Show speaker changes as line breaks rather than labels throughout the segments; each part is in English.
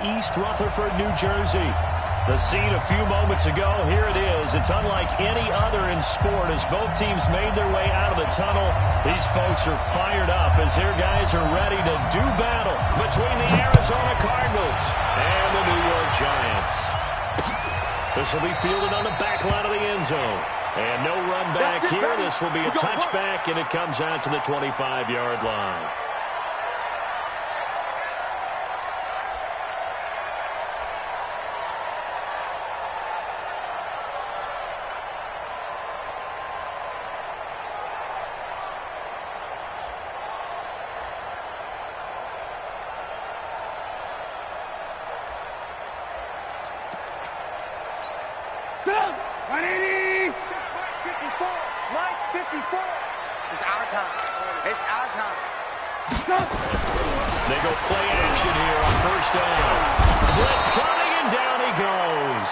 East Rutherford, New Jersey. The scene a few moments ago, here it is. It's unlike any other in sport as both teams made their way out of the tunnel. These folks are fired up as their guys are ready to do battle between the Arizona Cardinals and the New York Giants. This will be fielded on the back line of the end zone. And no run back here. This will be a touchback, and it comes out to the 25-yard line.
It's our time. It's our time.
They go play action here on first down. Blitz coming, and down he goes.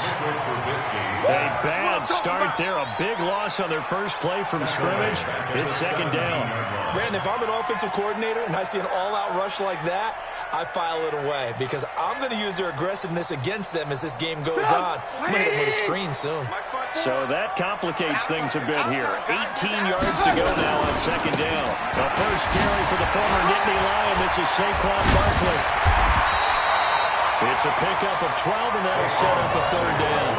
A bad start there. A big loss on their first play from scrimmage. It's second down.
Brandon, if I'm an offensive coordinator and I see an all-out rush like that, I file it away because I'm going to use their aggressiveness against them as this game goes on. I'm going to hit them with a screen soon.
So that complicates things a bit here. 18 yards to go now on second down. The first carry for the former Nittany Lion. This is Saquon Barkley. It's a pickup of 12, and that'll set up a third down.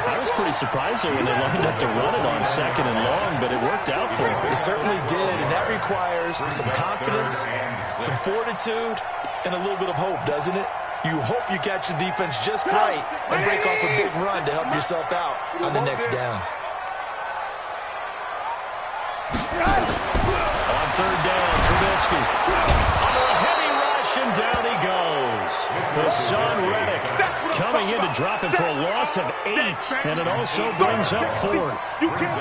I was pretty surprised there when they lined up to run it on second and long, but it worked out for them.
It certainly did, and that requires some confidence, some fortitude, and a little bit of hope, doesn't it? You hope you catch the defense just right and break off a big run to help yourself out on the next down.
On third down, Trubisky. Under a heavy rush, and down he goes. Hassan Reddick coming in to drop him for a loss of 8, and it also brings up fourth.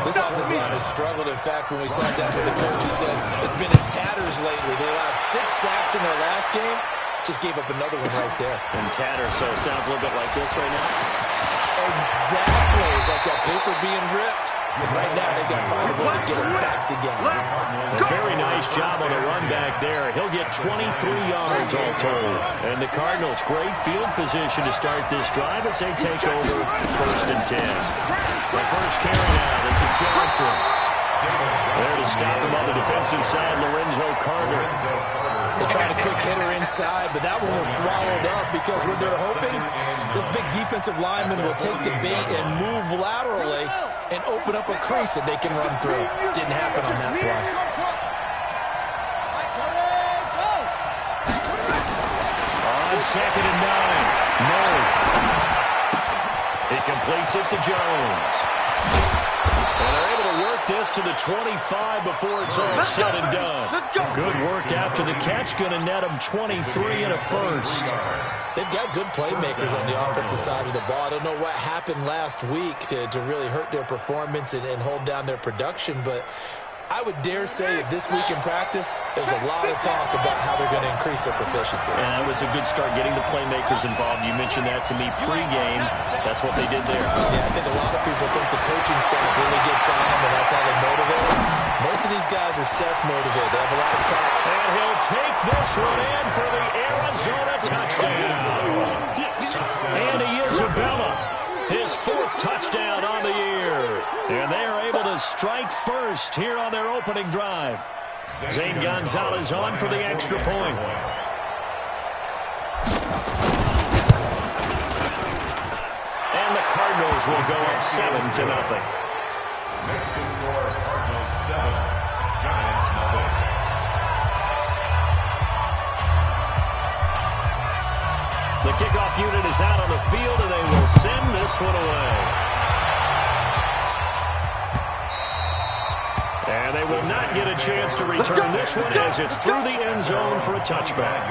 This offensive line has struggled. In fact, when we sat down with the coach, he said it's been in tatters lately. They allowed 6 sacks in their last game. Just gave up another one right there.
And tatter, so it sounds a little bit like this right now.
Exactly. It's like that paper being ripped. And right now, they got to find a way to get it back together.
A very nice job on the run back there. He'll get 23 yards all told. And the Cardinals, great field position to start this drive as they take over first and 10. The first carry now, this is Johnson. There to stop him on the defensive side, Lorenzo Carter.
They tried a quick hitter inside, but that one was swallowed up because what they're hoping, this big defensive lineman will take the bait and move laterally and open up a crease that they can run through. Didn't happen on that play.
On second and 9, Murray. He completes it to Jones. And they're able to work this to the 25 before it's all said and done. Good work after the catch. Going to net them 23 and a first.
They've got good playmakers on the offensive side of the ball. I don't know what happened last week to really hurt their performance and hold down their production, but I would dare say that this week in practice, there's a lot of talk about how they're going to increase their proficiency.
And it was a good start getting the playmakers involved. You mentioned that to me pregame. That's what they did there.
Yeah, I think a lot of people think the coaching staff really gets on them, and that's how they motivate them. Most of these guys are self-motivated. They have a lot of practice.
And he'll take this one in for the Arizona touchdown. And he is Isabella. His 4th touchdown on the year. And they are able to strike first here on their opening drive. Zane Gonzalez on for the extra point. And the Cardinals will go up 7-0.
Next to score, Cardinals 7, Giants 0.
The kickoff unit is out on the field, and they will send this one away. And they will not get a chance to return this one as it's through the end zone for a touchback.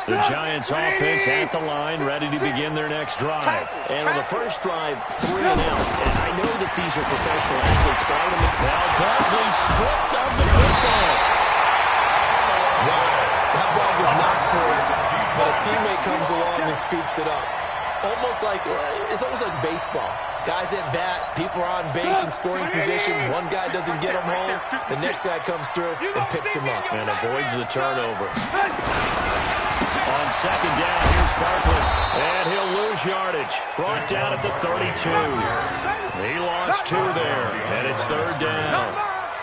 The Giants offense at the line, ready to begin their next drive. And on the first drive, 3 and out. And I know that these are professional athletes, but now Barkley stripped of the football.
Wow, that ball was not for him, but a teammate comes along and scoops it up. It's almost like baseball. Guys at bat, people are on base in scoring position. One guy doesn't get him home. The next guy comes through and picks him up.
And avoids the turnover. On second down, here's Barkley. And he'll lose yardage. Brought down at the 32. He lost 2 there. And it's third down.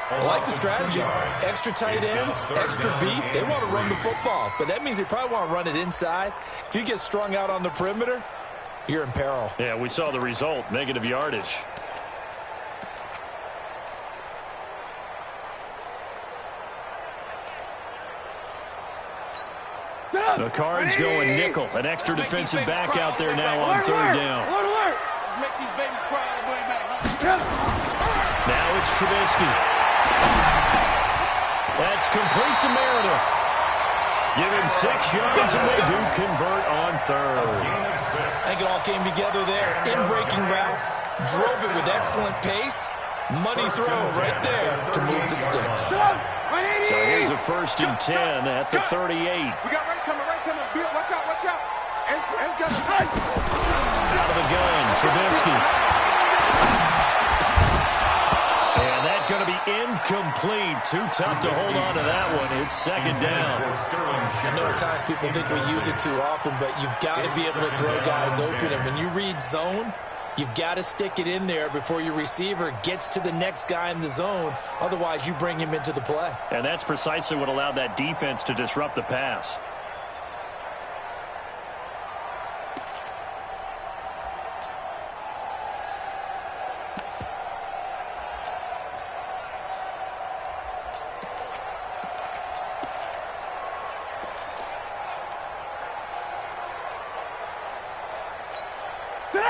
I like the strategy. Extra tight ends, extra beef. They want to run the football, but that means they probably want to run it inside. If you get strung out on the perimeter, you're in peril.
Yeah, we saw the result, negative yardage. The Cards going nickel. An extra defensive back out there now on third down.
Let's make these babies cry on the way back.
Now it's Trubisky. That's complete to Meredith. Give him 6 yards, and they do convert on third.
I think it all came together there. In-breaking route, drove it with excellent pace. Money throw right there to move the sticks.
So here's a 1st and 10 at the 38.
We got right coming. Bill, watch out. Ends got
Out of the gun, Trubisky. And that's going to be incomplete. Too tough to hold on to that one. It's second down.
I know at times people think we use it too often, but you've got to be able to throw guys open. And when you read zone, you've got to stick it in there before your receiver gets to the next guy in the zone. Otherwise, you bring him into the play.
And that's precisely what allowed that defense to disrupt the pass.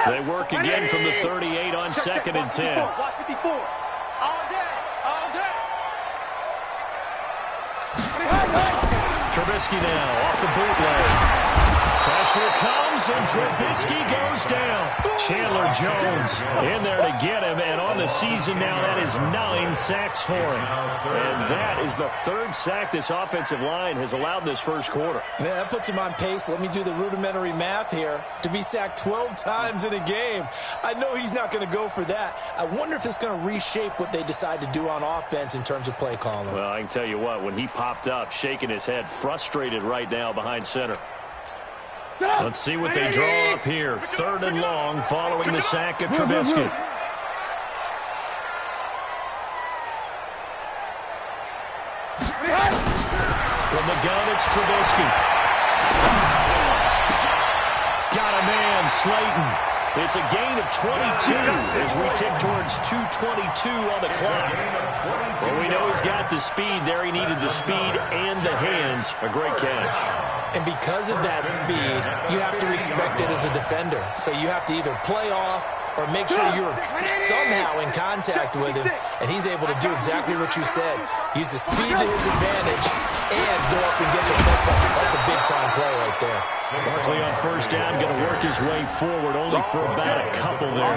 They work again from the 38 on 2nd and 10.
Watch 54. All day.
Trubisky now off the bootleg. Pressure comes, and Trubisky goes down. Chandler Jones in there to get him, and on the season now, that is 9 sacks for him. And that is the 3rd sack this offensive line has allowed this first quarter.
Yeah, that puts him on pace. Let me do the rudimentary math here. To be sacked 12 times in a game, I know he's not going to go for that. I wonder if it's going to reshape what they decide to do on offense in terms of play calling.
Well, I can tell you what, when he popped up, shaking his head, frustrated right now behind center. Let's see what they draw up here. 3rd and long following the sack of Trubisky. From the gun, it's Trubisky. Got a man, Slayton. It's a gain of 22 as we tick towards 2:22 on the clock. Well, we know he's got the speed there. He needed the speed and the hands. A great catch.
And because of that speed, you have to respect it as a defender. So you have to either play off or make sure you're somehow in contact with him, and he's able to do exactly what you said. Use the speed to his advantage and go up and get the football. That's a big-time play right there.
Barkley on 1st down, going to work his way forward only for about a couple there.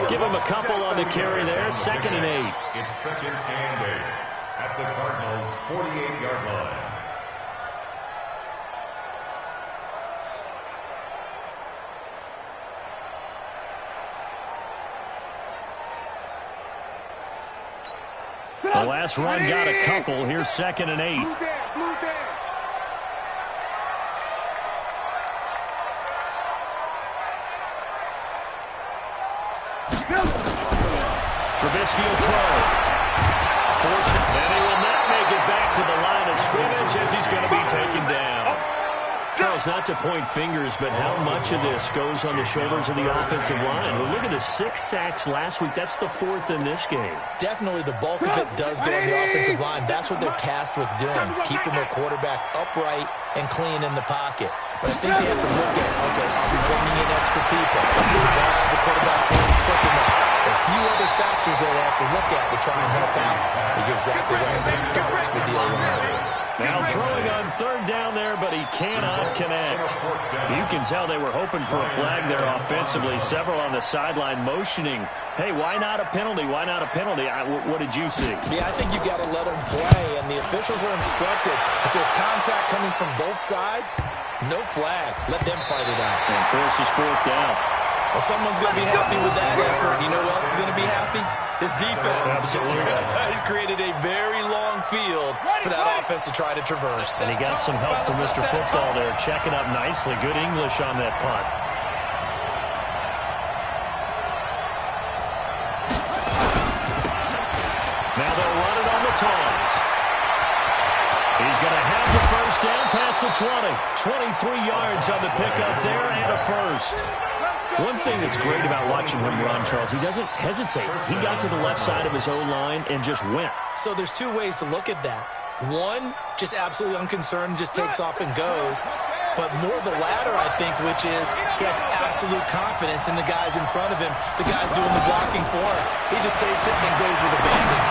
Give him a couple on the carry there. 2nd and 8.
It's 2nd and 8 at the Cardinals' 48-yard line.
The last run got a couple. Here's 2nd and 8.
Blue down.
Trubisky will throw. Forced it, and he will not make it back to the line of scrimmage as he's going to be taken down. Charles, not to point fingers, but how much of this goes on the shoulders of the offensive line? Well, look at the 6 sacks last week. That's the 4th in this game.
Definitely the bulk of it does go on the offensive line. That's what they're tasked with doing, keeping their quarterback upright and clean in the pocket. But I think they have to look at, okay, are we bringing in extra people? Is the ball out of the quarterback's hands quick enough? A few other factors that they have to look at to try and help out. But you're exactly right. It starts with the O-line.
Now throwing on 3rd down there, but he cannot connect. You can tell they were hoping for a flag there offensively. Several on the sideline motioning, hey, why not a penalty? Why not a penalty? What did you see?
Yeah, I think you got to let them play, and the officials are instructed. If there's contact coming from both sides, no flag. Let them fight it out.
And forces 4th down.
Well, someone's going to be happy with that effort. You know who else is going to be happy? His defense.
Absolutely.
He's created a very long field for that offense to try to traverse.
And he got some help from Mr. Football there, checking up nicely. Good English on that punt. Now they'll run it on the toss. He's going to have the first down past the 20. 23 yards on the pickup there and a first. One thing that's great about watching him run, Charles, he doesn't hesitate. He got to the left side of his O-line and just went.
So there's two ways to look at that. One, just absolutely unconcerned, just takes off and goes. But more the latter, I think, which is he has absolute confidence in the guys in front of him, the guys doing the blocking for him. He just takes it and goes with abandon.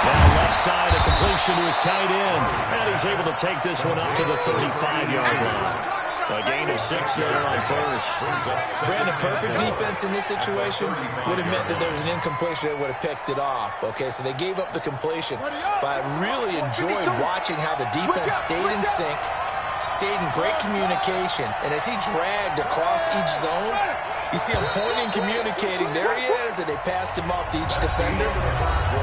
Down the left side, a completion to his tight end. And he's able to take this one up to the 35-yard line. A gain of 6 there on first.
Brandon, perfect defense in this situation would have meant that there was an incompletion that would have picked it off. Okay, so they gave up the completion. But I really enjoyed watching how the defense stayed in sync, stayed in great communication. And as he dragged across each zone, you see him pointing, communicating. There he is, and they passed him off to each defender.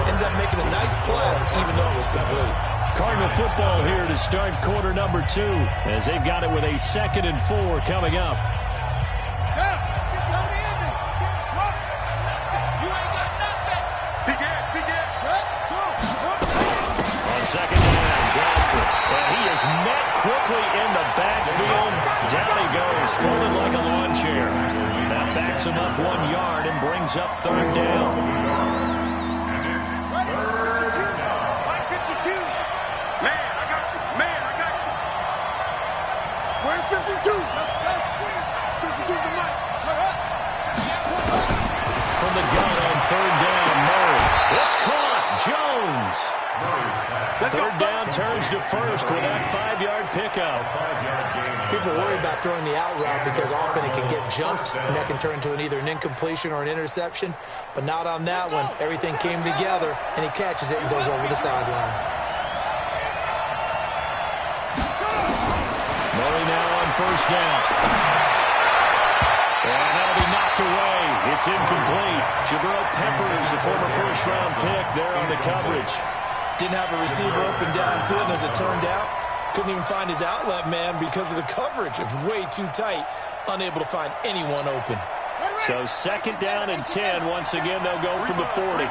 Ended up making a nice play, even though it was complete.
Cardinal football here to start quarter number 2 as they've got it with a 2nd and 4 coming up. On second down, Johnson. And he is met quickly in the backfield. Down he goes, folded like a lawn chair. That backs him up 1 yard and brings up 3rd down.
Where's 52? 52's the mic.
From the gun on 3rd down, Murray. It's caught. Jones. 3rd down turns to first with that 5-yard pickup.
People worry about throwing the out route because often it can get jumped, and that can turn into either an incompletion or an interception. But not on that one. Everything came together, and he catches it and goes over the sideline.
Murray now on 1st down. And that'll be knocked away. It's incomplete. Jabril Peppers, the former 1st-round pick, there on the coverage.
Didn't have a receiver open downfield, and as it turned out, couldn't even find his outlet man because of the coverage. It was way too tight, unable to find anyone open.
So 2nd down and 10. Once again, they'll go from the 40.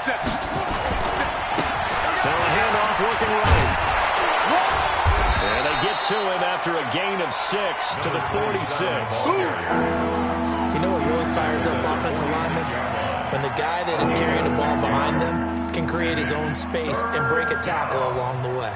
Now a handoff working right. And they get to him after a gain of 6 to the 46.
You know what really fires up offensive linemen? When the guy that is carrying the ball behind them can create his own space and break a tackle along the way.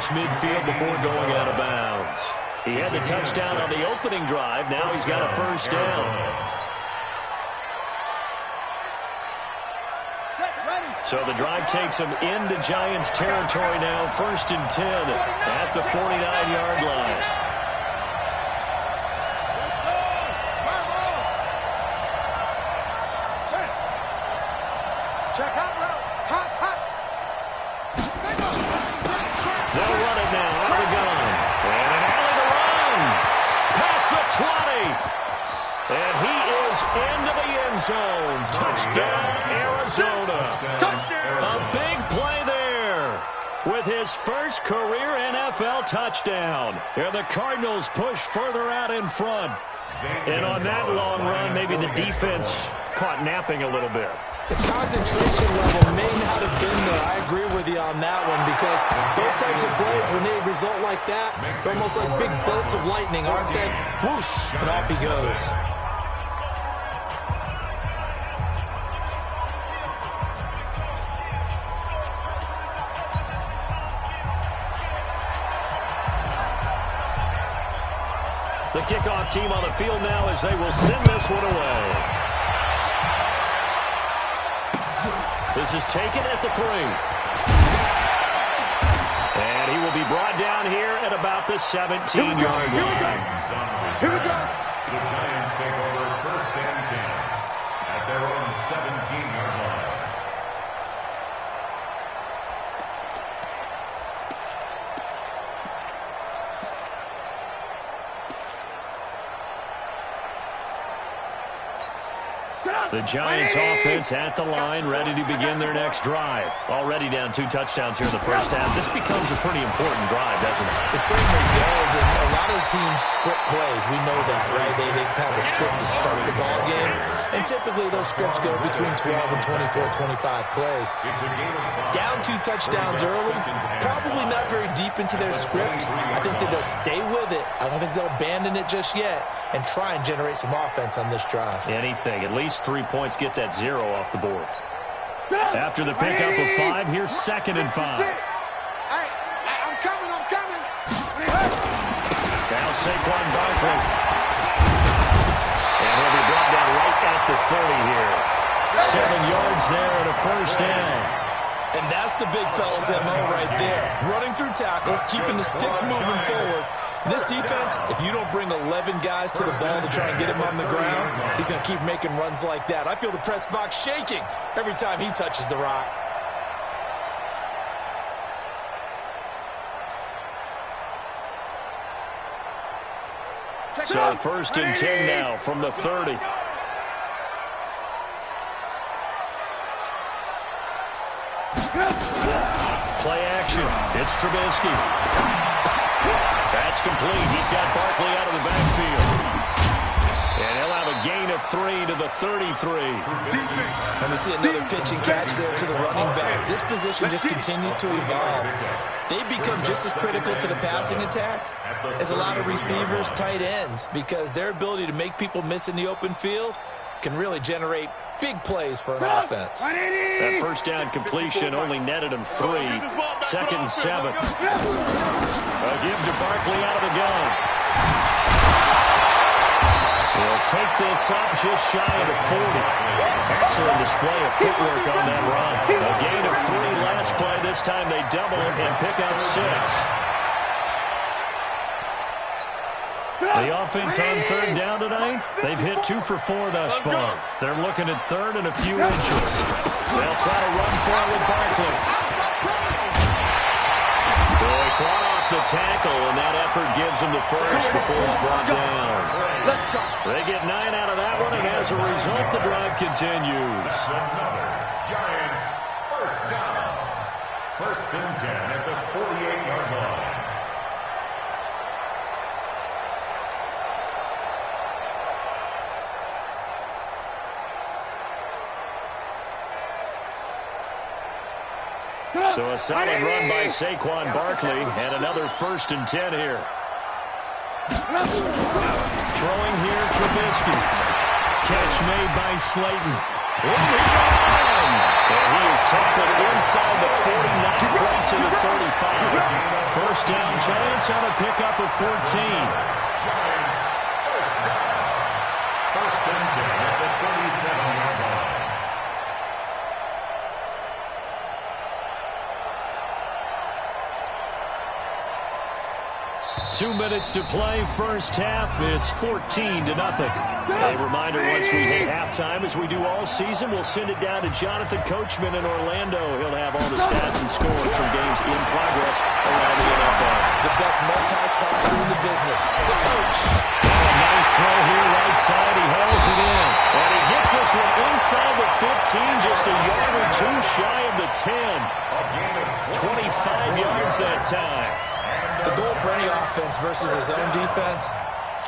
Midfield before going out of bounds. He had the touchdown on the opening drive. Now he's got a 1st down. So the drive takes him into Giants territory now. 1st and 10 at the 49-yard line.
Check out route. Hot.
They'll run it now out of the gun. And an alley to run. Past the 20. And he is into the end zone. Touchdown, Arizona.
Touchdown.
A big play there with his first career NFL touchdown. And the Cardinals push further out in front. And on that long run, maybe the defense caught napping a little bit.
The concentration level may not have been there. I agree with you on that one because those types of plays, when they result like that, they're almost like big bolts of lightning, aren't they? Whoosh, and off he goes.
The kickoff team on the field now as they will send this one away. This is taken at the 3. And he will be brought down here at about the 17-yard line.
The Giants take over 1st and 10 at their own 17-yard line.
The Giants offense at the line, ready to begin their next drive. Already down 2 touchdowns here in the first half. This becomes a pretty important drive, doesn't it?
It certainly does, and a lot of the teams script plays. We know that, right? They have a script to start the ball game, and typically those scripts go between 12 and 24, 25 plays. Down 2 touchdowns early, probably not very deep into their script. I think that they'll stay with it. I don't think they'll abandon it just yet and try and generate some offense on this drive.
Anything. At least 3 points, get that 0 off the board. After the pickup of 5, here's 2nd and 5.
Hey, I'm coming.
Now Saquon Barkley. And he'll be brought down right at the 30 here. 7 yards there and a first down.
And that's the big fella's MO right there. Running through tackles, keeping the sticks moving forward. This defense, if you don't bring 11 guys to the ball to try and get him on the ground, he's going to keep making runs like that. I feel the press box shaking every time he touches the rock.
So 1st and 10 now from the 30. Play action. It's Trubisky. That's complete. He's got Barkley out of the backfield. And he'll have a gain of 3 to the 33.
And we see another pitch and catch there to the running back. This position just continues to evolve. They become just as critical to the passing attack as a lot of receivers, tight ends, because their ability to make people miss in the open field can really generate big plays for an offense.
That first down completion only netted him 3. 2nd and 7. A give to Barkley out of the gun. He'll take this up just shy of the 40. Excellent display of footwork on that run. A gain of 3 last play. This time they double and pick up 6. The offense on 3rd down tonight, they've hit 2 for 4 thus far. They're looking at 3rd and a few inches. They'll try to run for it with Barkley. They fought off the tackle, and that effort gives him the first before he's brought down. They get 9 out of that one, and as a result, the drive continues.
Another Giants first down. 1st and 10 at the 48-yard line.
'em. So a solid run by Saquon Barkley, and another 1st and 10 here. Throwing here, Trubisky. Catch made by Slayton. And he is tackled inside the 40, not quite to the 35. First down, Giants on a pickup of 14.
Giants first down. 1st and 10 at the 37-yard line.
2 minutes to play, first half. It's 14-0. A reminder, once we hit halftime, as we do all season, we'll send it down to Jonathan Coachman in Orlando. He'll have all the stats and scores from games in progress around the NFL.
The best multitasker in the business, the coach.
And a nice throw here, right side. He hauls it in. And he gets this one inside the 15, just a yard or 2 shy of the 10. 25 yards that time.
The goal for any offense versus his own defense,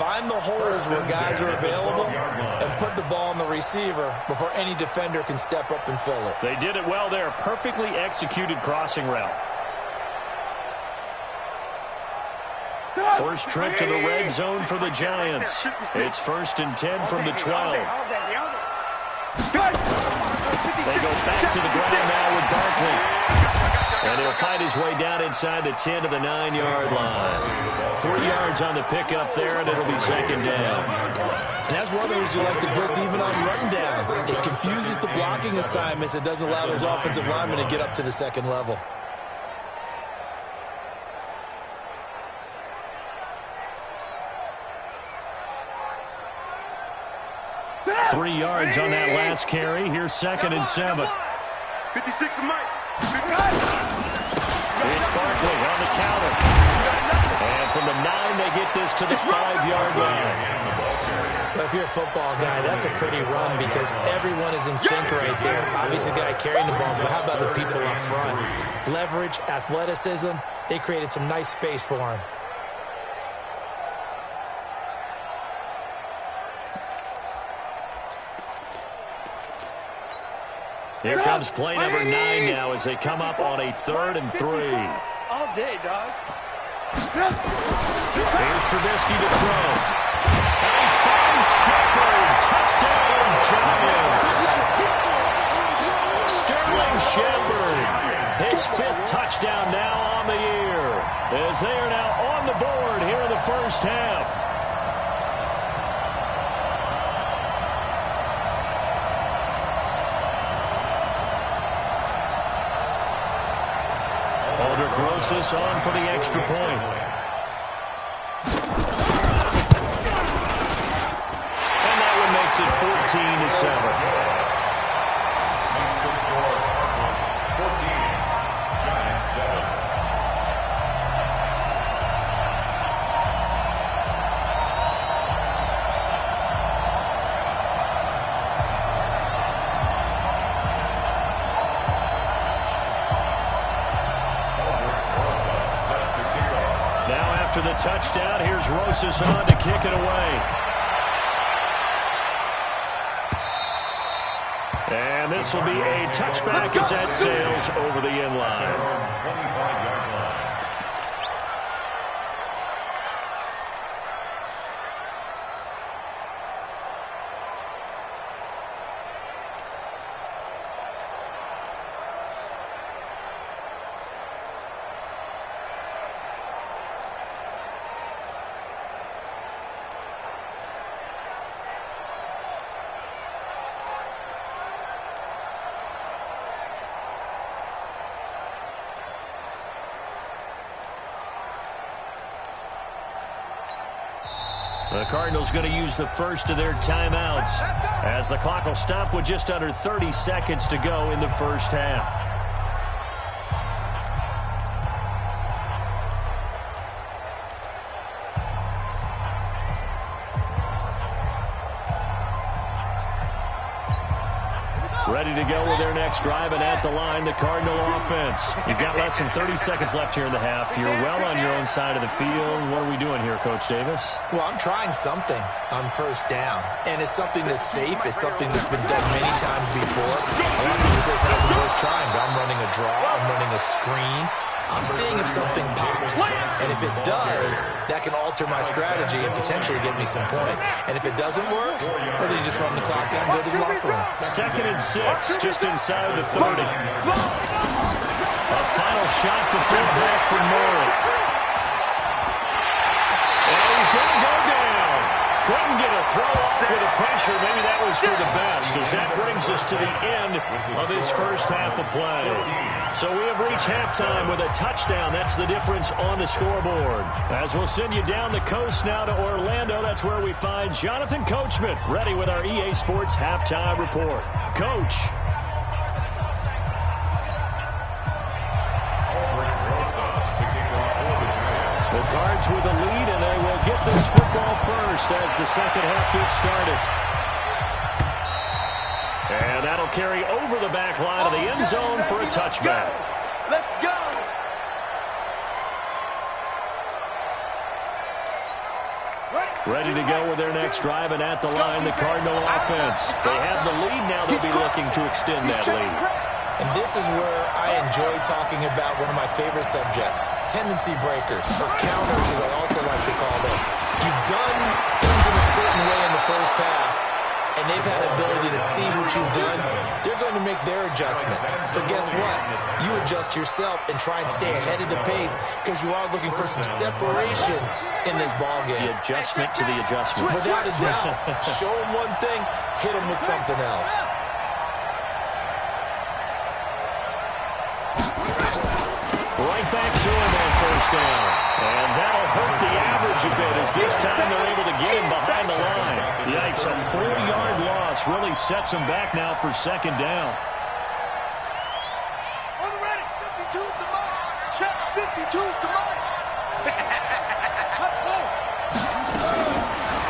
find the holes where guys are available and put the ball on the receiver before any defender can step up and fill it.
They did it well there. Perfectly executed crossing route. First trip to the red zone for the Giants. It's 1st and 10 from the 12. They go back to the ground now with Barkley. And he'll fight his way down inside the 10 to the 9-yard line. 3 yards on the pickup there, and it'll be second down.
And that's one of the reasons you like to blitz even on run downs. It confuses the blocking assignments. It doesn't allow those offensive linemen to get up to the second level.
Three yards on that last carry. Here's second and 7.
56 to Mike.
It's Barkley on the counter. And from the 9, they get this to the 5-yard line.
Well, if you're a football guy, that's a pretty run because everyone is in sync right there. Obviously, the guy carrying the ball, but how about the people up front? Leverage, athleticism, they created some nice space for him.
Here comes play number 9 now as they come up on a 3rd and 3.
All day, dog.
Here's Trubisky to throw. And he finds Shepard. Touchdown, Giants. Sterling Shepard. His 5th touchdown now on the year. As they are now on the board here in the first half. Rosas on for the extra point. And that one makes it 14-7.
Makes the score Cardinals 14, Giants 7.
After the touchdown, here's Rosas on to kick it away. And this will be a touchback as that sails over the end line.
25-yard line.
The Cardinals going to use the first of their timeouts as the clock will stop with just under 30 seconds to go in the first half. Ready to go with their next drive, and at the line, the Cardinal offense. You've got less than 30 seconds left here in the half. You're well on your own side of the field. What are we doing here, Coach Davis?
Well, I'm trying something on first down, and it's something that's safe. It's something that's been done many times before. A lot of people say it's not even worth trying, but I'm running a draw. I'm running a screen. I'm seeing if something pops, and if it does, that can alter my strategy and potentially get me some points. And if it doesn't work, well, then you just run the clock down and go to the locker room.
2nd and 6, just inside the 30. A final shot before back from Lurk. And he's going to go down. Couldn't get a throw off for the pressure. Maybe that was for the best, as that brings us to the end of this first half of play. So we have reached halftime with a touchdown. That's the difference on the scoreboard. As we'll send you down the coast now to Orlando, that's where we find Jonathan Coachman, ready with our EA Sports Halftime Report. Coach. The Cards with the lead, and they will get this football first as the second half gets started. And that'll carry over the back line of the end zone for a touchback.
Let's go.
Ready to go with their next drive, and at the line, the Cardinal offense. They have the lead now. They'll be looking to extend that lead.
And this is where I enjoy talking about one of my favorite subjects, tendency breakers, or counters as I also like to call them. You've done things in a certain way in the first half, and they've had the ability to see what you've done, they're going to make their adjustments. So guess what? You adjust yourself and try and stay ahead of the pace because you are looking for some separation in this ball game.
The adjustment to the adjustment.
Without a doubt. Show them one thing, hit them with something else.
Right back to him on first down. And that'll hurt the average a bit as this time they're able to get him behind the line. Yikes, a 40-yard loss really sets him back now for second down.
On the ready, 52 to mine. Check, 52 to mine.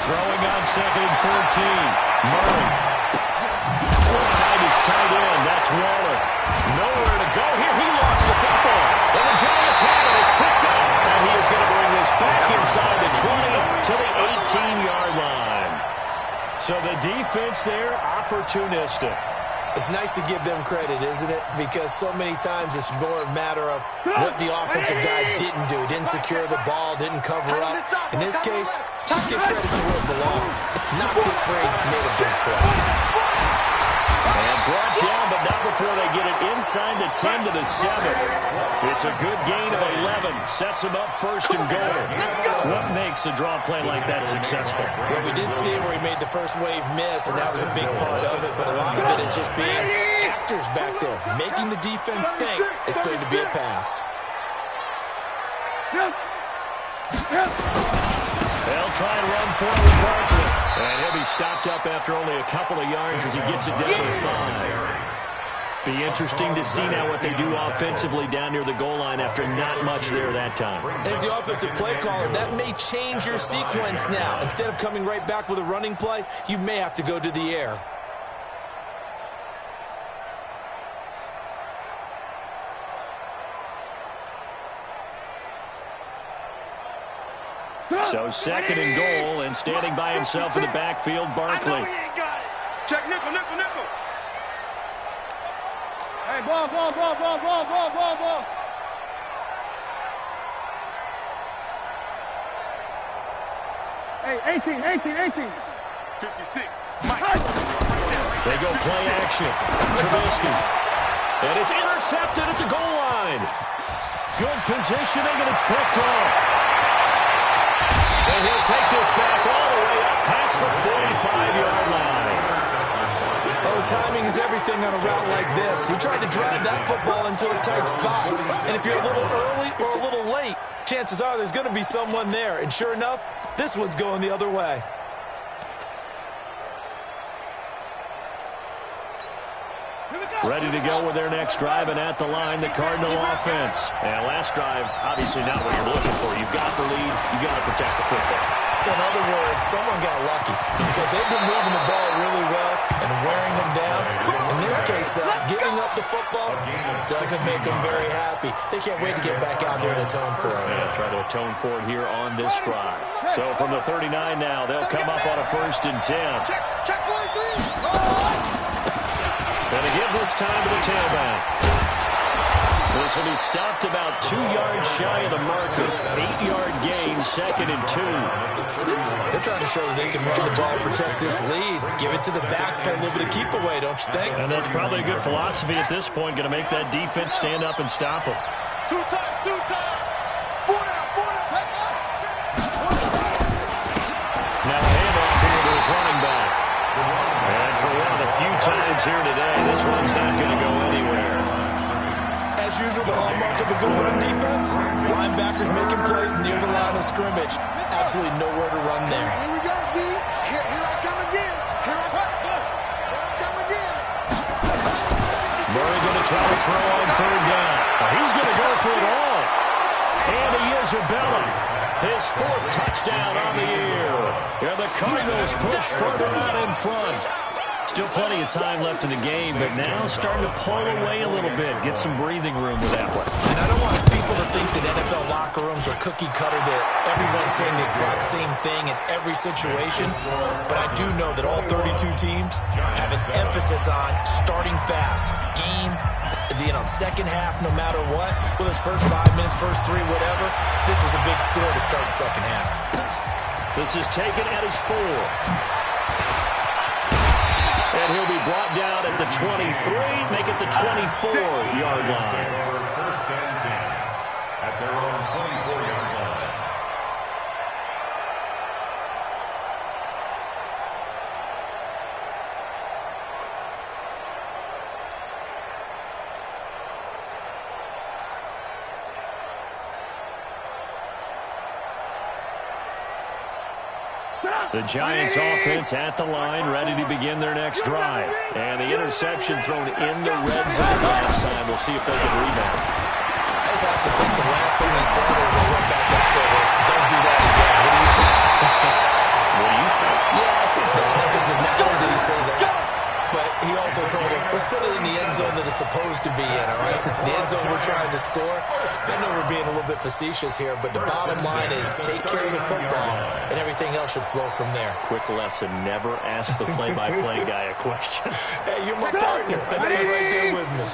Throwing on second and 14. Murray. Behind his tight end, that's Waller. Nowhere to go here. He lost the football. And the Giants have it. It's picked up. And he is going to bring this back inside the 20 to the 18-yard line. So the defense there, opportunistic.
It's nice to give them credit, isn't it? Because so many times it's more a matter of what the offensive guy didn't do. Didn't secure the ball, didn't cover up. In this case, just give credit to where it belongs. Knocked it free, made a big play.
And brought down, but not before they get it inside the 10 to the 7. It's a good gain of 11. Sets them up first and goal. What makes a draw play like that successful?
Well, we did see it where he made the first wave miss, and that was a big part of it. But a lot of it is just being actors back there, making the defense think it's going to be a pass.
They'll try and run forward with Barkley. And he'll be stopped up after only a couple of yards as he gets it down to 5. Be interesting to see now what they do offensively down near the goal line after not much there that time.
As the offensive play caller, that may change your sequence now. Instead of coming right back with a running play, you may have to go to the air.
So second and goal, and standing by himself in the backfield, Barkley.
Check nickel, nickel, nickel.
Hey, ball. Hey, 18.
56. Mike.
They go play action. Trubisky. And it's intercepted at the goal line. Good positioning, and it's picked off. And he'll take this back all the way up past the 45-yard line.
Oh, timing is everything on a route like this. He tried to drive that football into a tight spot. And if you're a little early or a little late, chances are there's going to be someone there. And sure enough, this one's going the other way.
Ready to go with their next drive, and at the line, the Cardinal offense. And last drive, obviously not what you're looking for. You've got the lead. You've got to protect the football.
So in other words, someone got lucky because they've been moving the ball really well and wearing them down. In this case, though, giving up the football doesn't make them very happy. They can't wait to get back out there and atone for it.
Yeah, try to atone for it here on this drive. So from the 39 now, they'll come up on a 1st and 10.
Check 43.
And again this time to the tailback. This will be stopped about 2 yards shy of the marker. 8-yard gain, 2nd and 2.
They're trying to show that they can run the ball, protect this lead. Give it to the backs, play a little bit of keep away, don't you think?
And that's probably a good philosophy at this point. Going to make that defense stand up and stop them.
2 times. 4 down. Take off.
Now a handoff here to his running back. And for one of the few times here today, this one's not going to go anywhere.
As usual, the hallmark of a good run defense, linebackers making plays near the line of scrimmage. Absolutely nowhere to run there.
Here we go, D. Here I come again.
Murray going to try to throw on 3rd down. He's going to go for it all. And he is Isabella. His 4th touchdown on the year. And the Cardinals push further out in front. Still plenty of time left in the game, but now starting to pull away a little bit. Get some breathing room with that one.
And I don't want people to think that NFL locker rooms are cookie cutter, that everyone's saying the exact same thing in every situation. But I do know that all 32 teams have an emphasis on starting fast. Game, second half, no matter what. Well, his first 5 minutes, first 3, whatever. This was a big score to start the second half.
This is taken at his 4. And he'll be brought down at the 23, make it the 24-yard line.
First and 10 at their own 24-yard line.
The Giants offense at the line, ready to begin their next drive. And the interception thrown in the red zone last time. We'll see if they can rebound.
I just have to think the last thing they said as they went back up there was, don't do that again. What do you think?
What do you think?
Yeah, I think that. I think that not only did he say that, but he also told him, let's put it in the end zone that it's supposed to be in, all right? The end zone we're trying to score. I know we're being a little bit facetious here, but the bottom line is take care of the football, and everything else should flow from there.
Quick lesson, never ask the play-by-play guy a question.
Hey, you're my partner. I know you're right there with me.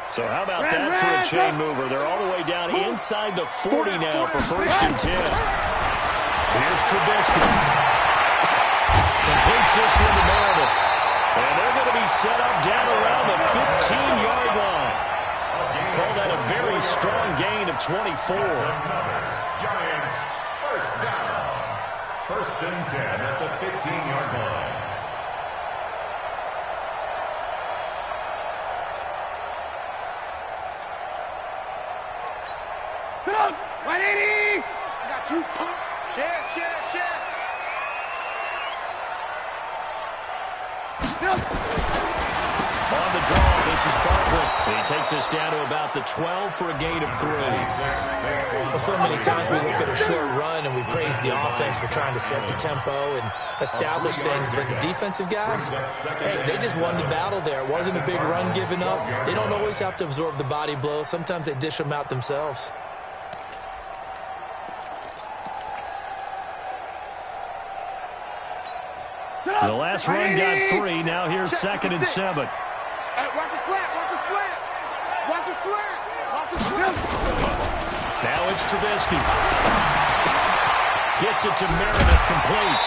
So how about that for a chain mover? They're all the way down inside the 40 now for first and 10. Here's Trubisky. Completes this one to Meredith. And they're going to be set up down around the 15-yard line. Call that a very strong gain of 24.
Another Giants first down. First and 10 at the 15-yard line.
Put up! 180!
I got you, punk. Share.
On the draw, this is Barkley. He takes us down to about the 12 for a gain of 3.
Well, so many times we look at a short run and we praise the offense for trying to set the tempo and establish things, but the defensive guys, hey, they just won the battle there. It wasn't a big run given up. They don't always have to absorb the body blows. Sometimes they dish them out themselves.
The last run got 3. Now here's 2nd and 7.
Hey, watch the slant.
Now it's Trubisky. Gets it to Meredith, complete.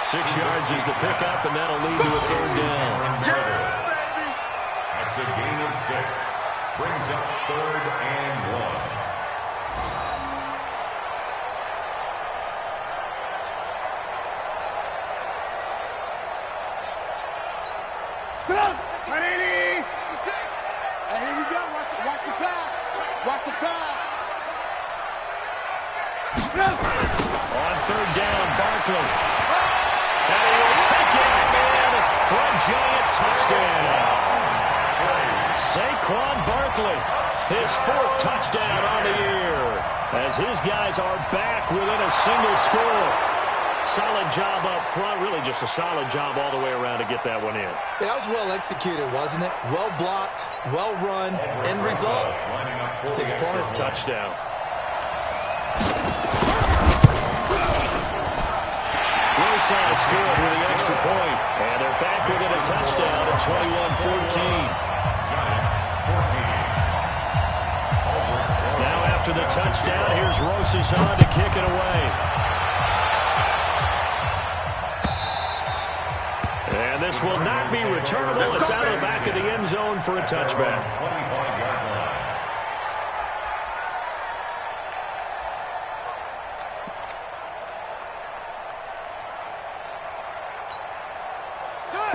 6 yards is the pickup, and that'll lead to a third down.
That's a gain of 6. Brings up 3rd and 1.
Hey, here we go. Watch the pass.
On 3rd down, Barkley. And he will take it in for a giant touchdown. Saquon Barkley, his 4th touchdown on the year, as his guys are back within a single score. Solid job up front, really just a solid job all the way around to get that one in.
Yeah, that was well executed, wasn't it? Well blocked, well run, end result. 6 points.
Touchdown. Rosas scored with the extra point, and they're back within a touchdown at 21-14. Now after the touchdown, here's Rosas on to kick it away. And this will not be returnable. It's out of the back of the end zone for a touchback.
25-yard line.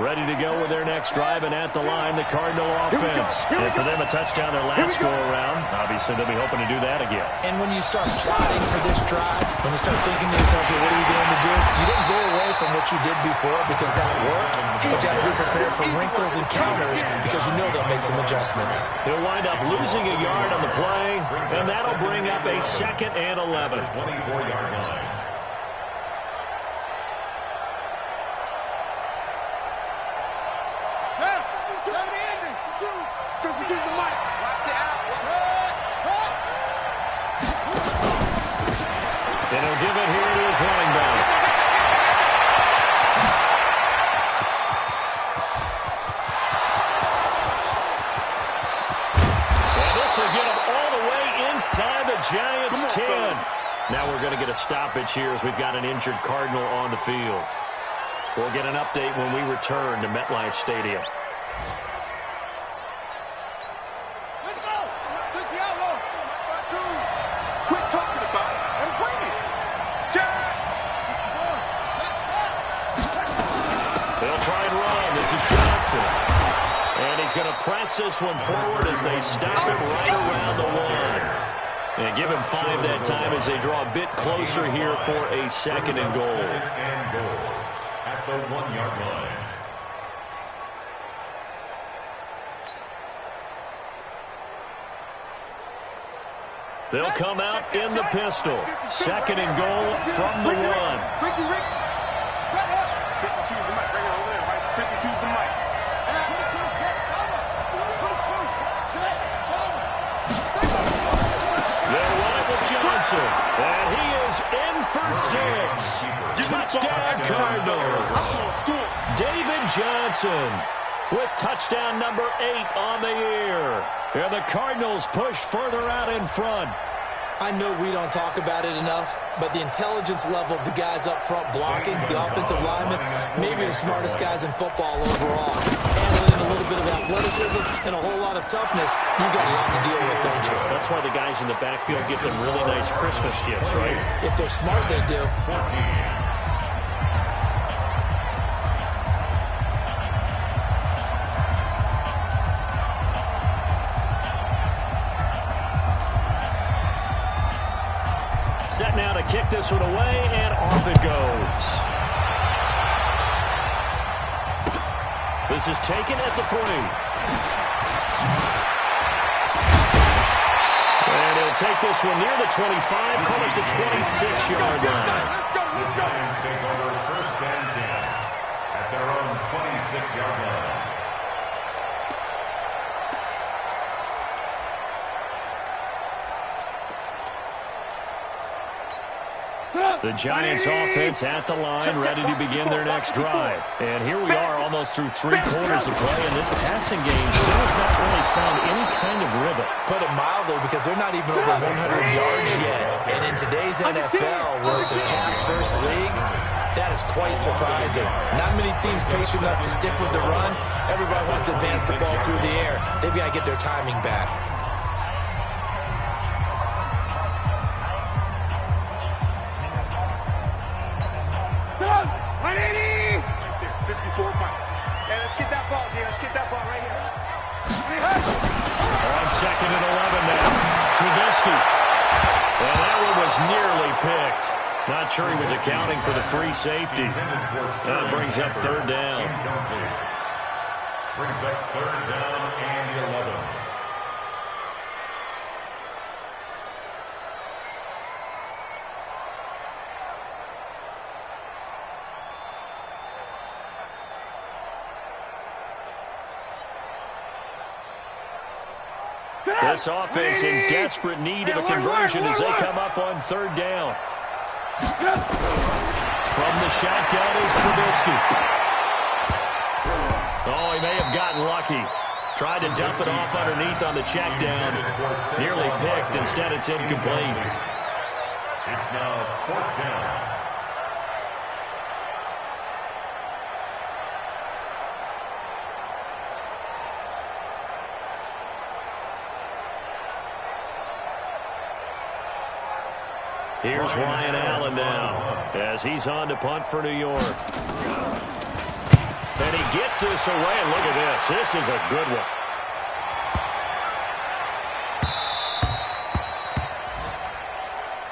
Ready to go with their next drive, and at the line, the Cardinal offense. And for them, a touchdown their last go-around. Obviously, they'll be hoping to do that again.
And when you start plotting for this drive, when you start thinking to yourself, what are you going to do? You didn't go away from what you did before because that worked, but you have to be prepared for wrinkles and counters because you know they'll make some adjustments.
He'll wind up losing a yard on the play, and that'll bring up a 2nd and 11.
24-yard line.
And he'll give it here to his running back. And this will get him all the way inside the Giants' 10. Now we're going to get a stoppage here as we've got an injured Cardinal on the field. We'll get an update when we return to MetLife Stadium.
Let's go. Quit talking about it and bring it.
They'll try and run. This is Johnson. And he's going to press this one forward as they stop it right around the one. And give him 5 that time as they draw a bit closer here for a second and goal.
Second and goal at the 1-yard line.
They'll come out in the pistol. Second and goal from the one.
Ricky, shut up. 52's the mic. Bring it over there, right? 52's the mic.
They'll run it with Johnson. And he is in for 6. Touchdown, Cardinals. David Johnson with touchdown number 8 on the year. And the Cardinals push further out in front.
I know we don't talk about it enough, but the intelligence level of the guys up front blocking, the offensive linemen, maybe the smartest guys in football overall. Handling a little bit of athleticism and a whole lot of toughness, you've got a lot to deal with, don't you?
That's why the guys in the backfield get them really nice Christmas gifts, right?
If they're smart, they do.
14.
Set now to kick this one away, and off it goes. This is taken at the 3. And he'll take this one near the 25, call it the 26-yard line.
The Giants take over first and 10 at their own 26-yard line.
The Giants offense at the line, ready to begin their next drive. And here we are almost through 3 quarters of play, and this passing game still has not really found any kind of rhythm.
Put it mildly, because they're not even over 100 yards yet. And in today's NFL, where it's a pass-first league, that is quite surprising. Not many teams patient enough to stick with the run. Everybody wants to advance the ball through the air. They've got to get their timing back.
Let's get that ball here. Let's get that ball right here.
On second and 11 now. Trubisky. And that one was nearly picked. Not sure he was accounting for the free safety. That brings up 3rd down.
Brings up 3rd down and 11.
This offense in desperate need of a conversion as they come up on 3rd down. From the shotgun is Trubisky. Oh, he may have gotten lucky. Tried to dump it off underneath on the check down. Nearly picked. Instead, it's incomplete.
It's now 4th down.
Here's Ryan Allen now as he's on to punt for New York. And he gets this away. And look at this. This is a good one.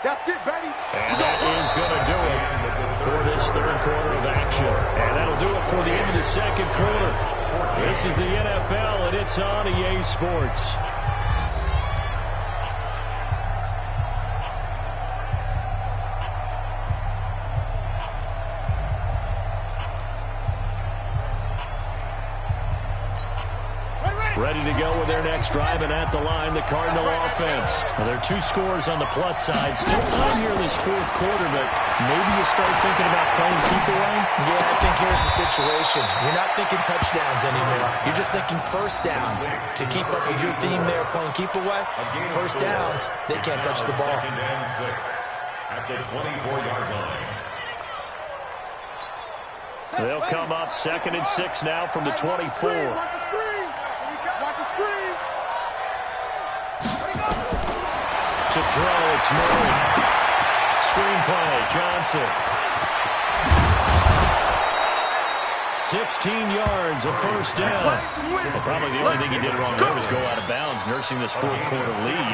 That's it, baby.
And that is going to do it for this 3rd quarter of action. And that'll do it for the end of the 2nd quarter. This is the NFL, and it's on EA Sports. Ready to go with their next drive, and at the line, the Cardinal offense. Well, there are 2 scores on the plus side. Still time here in this 4th quarter, but maybe you start thinking about playing keep away?
Yeah, I think here's the situation. You're not thinking touchdowns anymore. You're just thinking first downs. To keep up with your theme there, playing keep away, first downs, they can't touch the ball.
2nd and 6 at the 24-yard line.
They'll come up 2nd and 6 now from the 24.
Watch the screen. Watch the screen.
To throw, it's Murray. Screenplay, Johnson. 16 yards, a first down. Well, probably the only thing he did wrong there was go out of bounds, nursing this fourth-quarter lead.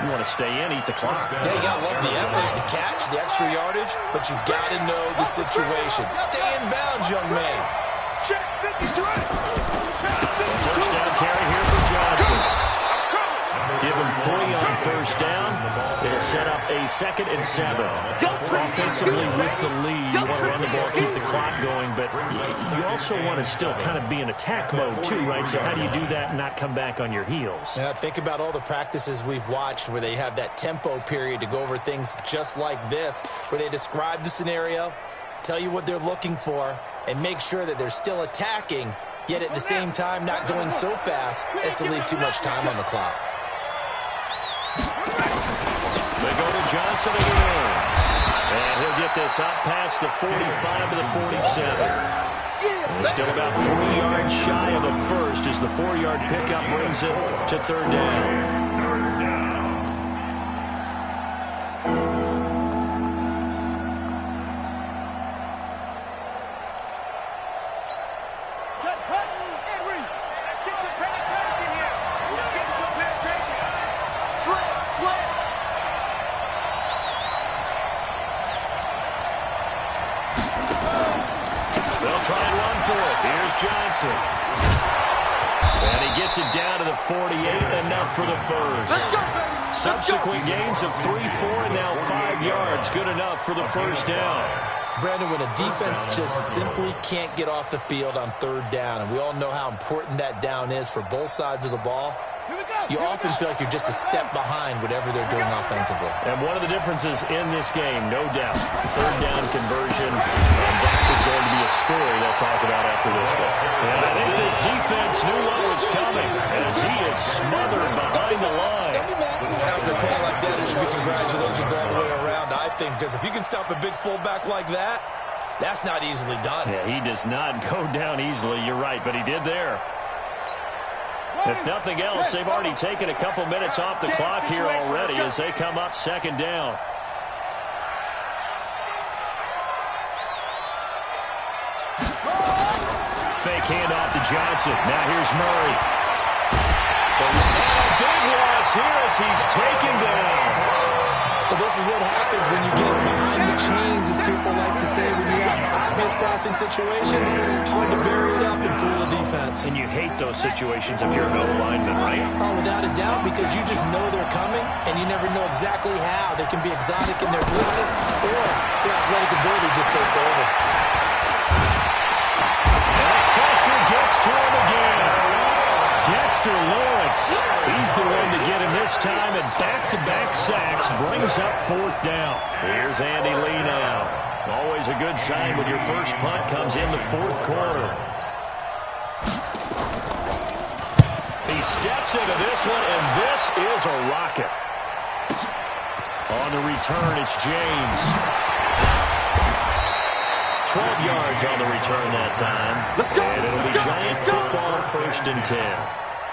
You want to stay in, eat the clock.
Yeah, you got to love the effort, the catch, the extra yardage, but you got to know the situation. Stay in bounds, young man.
Check 53.
First down carry here for Johnson. Give him 3 on first down. It'll set up a 2nd and 7. Offensively with the lead, you want to run the ball, keep the clock going, but you also want to still kind of be in attack mode too, right? So how do you do that and not come back on your heels?
Yeah, think about all the practices we've watched where they have that tempo period to go over things just like this, where they describe the scenario, tell you what they're looking for, and make sure that they're still attacking, yet at the same time not going so fast as to leave too much time on the clock.
They go to Johnson again. And he'll get this up past the 45 to the 47. And still about 3 yards shy of the first as the 4-yard pickup brings it to 3rd down. Johnson. And he gets it down to the 48, enough for the first. Subsequent gains of 3, 4, and now 5 yards. Good enough for the first down.
Brandon, when a defense just simply can't get off the field on 3rd down, and we all know how important that down is for both sides of the ball, you often feel like you're just a step behind whatever they're doing offensively.
And one of the differences in this game, no doubt, 3rd down conversion, and that is going to be a story they'll talk about after this one. And I think this defense knew what was coming as he is smothered behind the line.
After a play like that, it should be congratulations all the way around, I think, because if you can stop a big fullback like that, that's not easily done.
Yeah, he does not go down easily, you're right, but he did there. If nothing else, they've already taken a couple minutes off the clock here already as they come up 2nd down. Fake handoff to Johnson. Now here's Murray. And a big loss here as he's taken down.
But this is what happens when you get behind the chains, as people like to say, when you have obvious passing situations. Hard to vary it up and fool the defense.
And you hate those situations if you're an O-lineman, right?
Oh, without a doubt, because you just know they're coming, and you never know exactly how. They can be exotic in their blitzes, or their athletic ability just takes over.
And pressure gets to him again. Dexter Lurk, he's the one to get him this time, and back-to-back sacks brings up 4th down. Here's Andy Lee now. Always a good sign when your first punt comes in the 4th quarter. He steps into this one, and this is a rocket. On the return, it's James. 12 yards on the return that time. And it'll be Giant football, 1st and 10.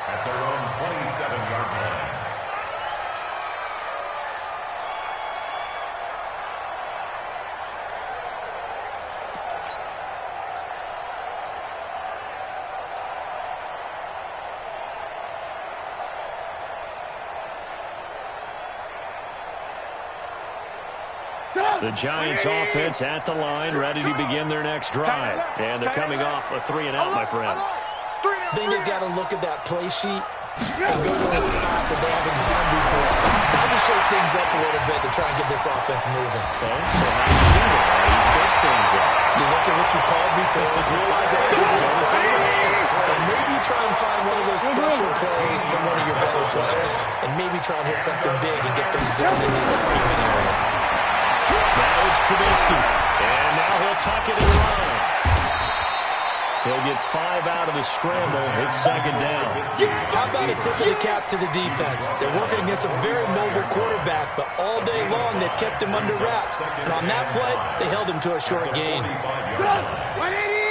At their own 27-yard line.
The Giants offense at the line, ready to begin their next drive. And they're coming off a 3-and-out, my friend.
Then you've got to look at that play sheet and go to a spot that they haven't done before. Time to shake things up a little bit to try and get this offense moving.
Okay, so how do you do that? How do you shake things up?
You look at what you called before, realize that it's a good and maybe try and find one of those special plays from one of your better players, and maybe try and hit something big and get things going in the excitement area.
Now it's Trubisky. And now he'll tuck it and run. He'll get 5 out of the scramble. It's 2nd down.
How about a tip of the cap to the defense? They're working against a very mobile quarterback, but all day long they've kept him under wraps. And on that play, they held him to a short gain.
180!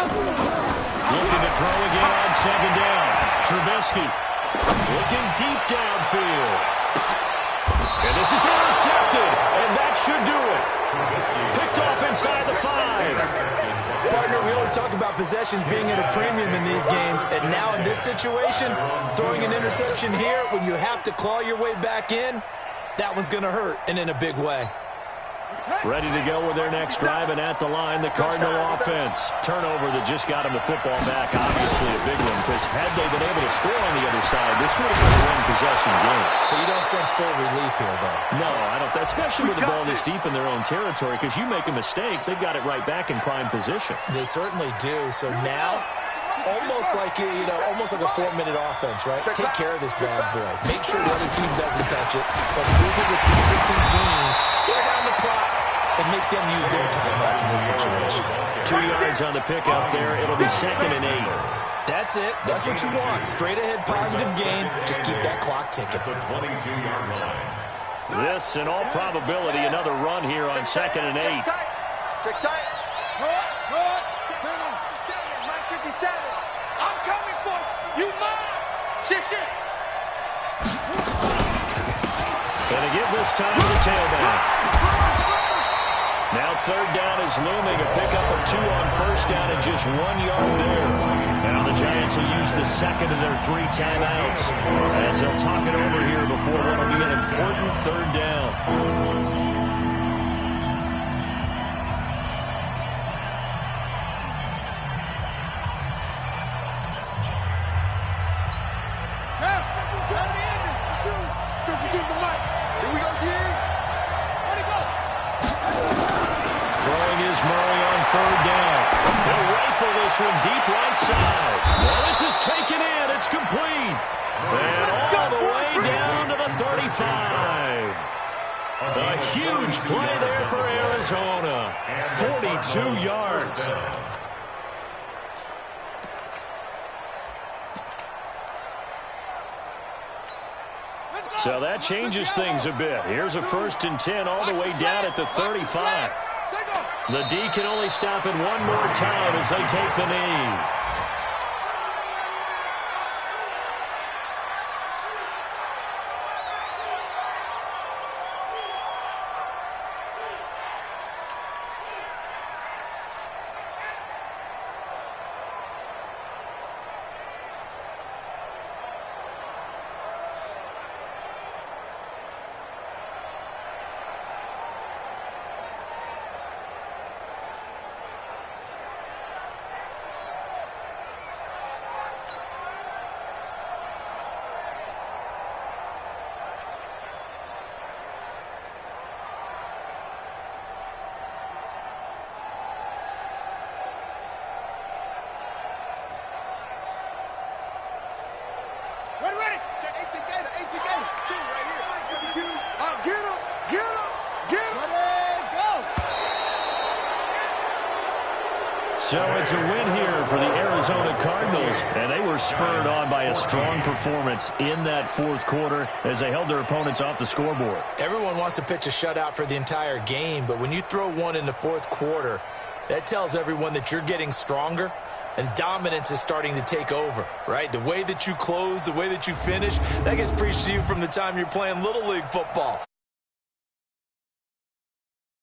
Looking to throw again on second down. Trubisky looking deep downfield. And this is intercepted, and that should do it. Picked off inside the 5.
Partner, we always talk about possessions being at a premium in these games, and now in this situation, throwing an interception here when you have to claw your way back in, that one's going to hurt, and in a big way.
Ready to go with their next drive, and at the line, the Cardinal offense. Turnover that just got them the football back. Obviously a big one, because had they been able to score on the other side, this would have been a one-possession game.
So you don't sense full relief here, though?
No, I don't. Especially with the ball this deep in their own territory, because you make a mistake, they've got it right back in prime position.
They certainly do. So now, almost like almost like a 4-minute offense, right? Take care of this bad boy. Make sure the other team doesn't touch it, but move it with consistent gains. Wear down the clock and make them use their timeouts in this situation.
2 yards on the pickup there. It'll be 2nd and 8.
That's it. That's what you want. Straight ahead, positive gain. Just keep that clock ticking.
The 22-yard line.
This, in all probability, another run here on 2nd and 8.
Check tight. Good. 57. I'm coming for you. You mine. Shit.
And a give this time to the tailback. Now 3rd down is looming. A pickup of 2 on 1st down and just 1 yard there. Now the Giants will use the 2nd of their 3 timeouts as they'll talk it over here before what will be an important 3rd down. From deep right side. Well, this is taken in. It's complete. And all the way down to the 35. A huge play there for Arizona. 42 yards. So that changes things a bit. Here's a 1st and 10 all the way down at the 35. The D can only stop it one more time as they take the knee.
Ready. Check 18 Gator. 18 Gator. 2 right here. Get him. Ready, go.
So it's a win here for the Arizona Cardinals, and they were spurred on by a strong performance in that 4th quarter as they held their opponents off the scoreboard.
Everyone wants to pitch a shutout for the entire game, but when you throw one in the 4th quarter, that tells everyone that you're getting stronger and dominance is starting to take over, right? The way that you close, the way that you finish, that gets preached to you from the time you're playing Little League football.